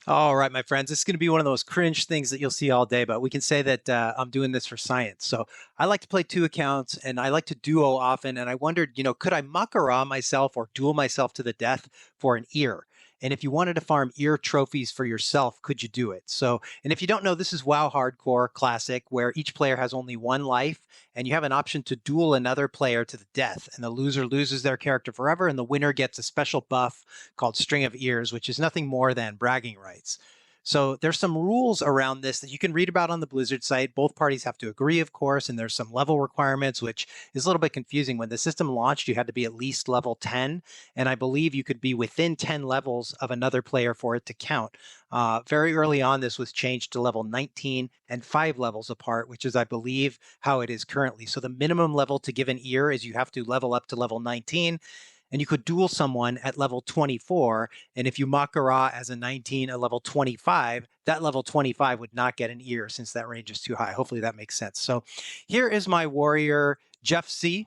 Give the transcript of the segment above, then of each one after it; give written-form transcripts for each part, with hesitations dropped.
All right, my friends, this is going to be one of those cringe things that you'll see all day, but we can say that I'm doing this for science. So I like to play two accounts and I like to duo often. And I wondered, could I Mak'gora myself or duel myself to the death for an ear? And if you wanted to farm ear trophies for yourself, could you do it? So, and if you don't know, this is WoW Hardcore Classic, where each player has only one life, and you have an option to duel another player to the death. And the loser loses their character forever, and the winner gets a special buff called String of Ears, which is nothing more than bragging rights. So there's some rules around this that you can read about on the Blizzard site. Both parties have to agree, of course, and there's some level requirements, which is a little bit confusing. When the system launched, you had to be at least level 10, and I believe you could be within 10 levels of another player for it to count. Very early on, this was changed to level 19 and 5 levels apart, which is, I believe, how it is currently. So the minimum level to give an ear is you have to level up to level 19, and you could duel someone at level 24. And if you Mak'gora as a 19, a level 25, that level 25 would not get an ear since that range is too high. Hopefully that makes sense. So here is my warrior, Jeff C.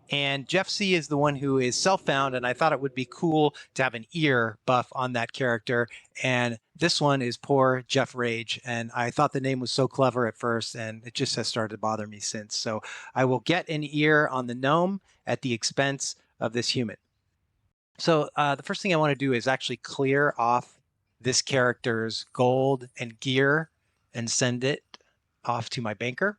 And Jeff C is the one who is self-found, and I thought it would be cool to have an ear buff on that character. And this one is poor Jeff Rage, and I thought the name was so clever at first, and it just has started to bother me since. So I will get an ear on the gnome at the expense of this human. So the first thing I want to do is actually clear off this character's gold and gear and send it off to my banker.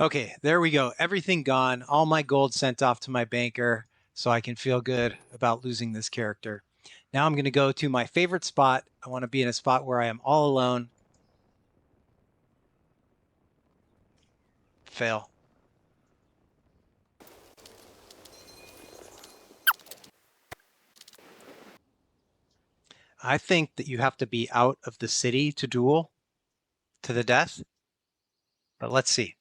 Okay, there we go. Everything gone. All my gold sent off to my banker so I can feel good about losing this character. Now I'm going to go to my favorite spot. I want to be in a spot where I am all alone. Fail. I think that you have to be out of the city to duel to the death, but let's see.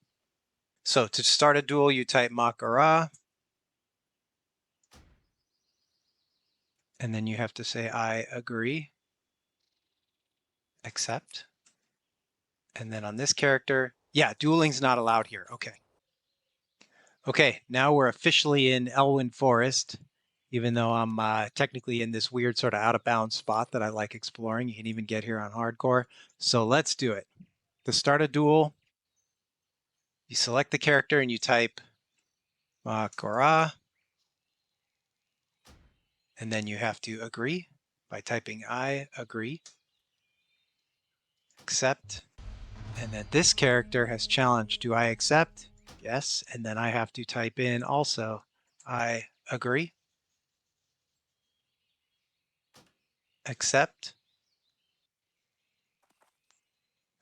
So to start a duel, you type Mak'gora, and then you have to say, I agree, accept. And then on this character, yeah, dueling's not allowed here. Okay. Okay, now we're officially in Elwyn Forest, even though I'm technically in this weird sort of out of bounds spot that I like exploring. You can even get here on hardcore. So let's do it. To start a duel, you select the character and you type Mak'gora, and then you have to agree by typing I agree, accept, and then this character has challenged, do I accept? Yes, and then I have to type in also, I agree, accept.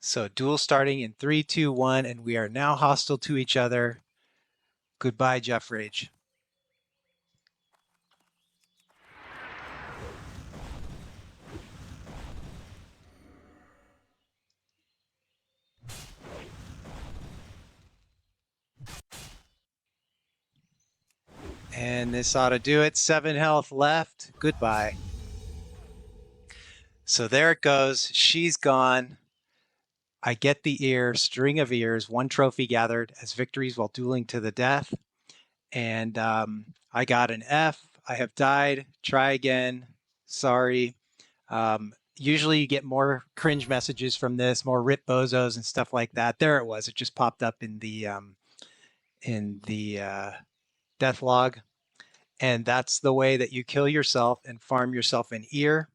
So duel starting in 3, 2, 1, and we are now hostile to each other. Goodbye, Jeff Rage. And this ought to do it. 7 health left. Goodbye. So there it goes. She's gone. I get the ear, string of ears, 1 trophy gathered as victories while dueling to the death. And I got an F. I have died. Try again. Sorry. Usually you get more cringe messages from this, more rip bozos and stuff like that. There it was. It just popped up in the death log. And that's the way that you kill yourself and farm yourself an ear.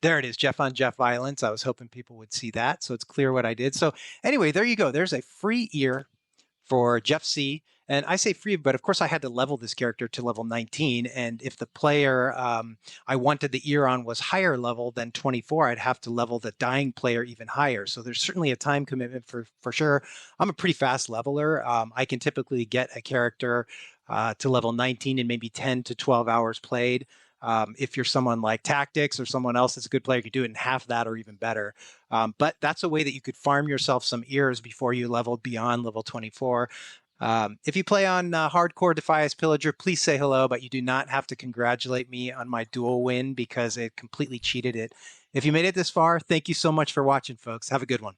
There it is, Jeff on Jeff violence. I was hoping people would see that, so it's clear what I did. So anyway, there you go. There's a free ear for Jeff C. And I say free, but of course I had to level this character to level 19. And if the player I wanted the ear on was higher level than 24, I'd have to level the dying player even higher. So there's certainly a time commitment for sure. I'm a pretty fast leveler. I can typically get a character to level 19 in maybe 10 to 12 hours played. If you're someone like Tactics or someone else that's a good player, you could do it in half that or even better. But that's a way that you could farm yourself some ears before you leveled beyond level 24. If you play on Hardcore Defias Pillager, please say hello, but you do not have to congratulate me on my duel win because it completely cheated it. If you made it this far, thank you so much for watching, folks. Have a good one.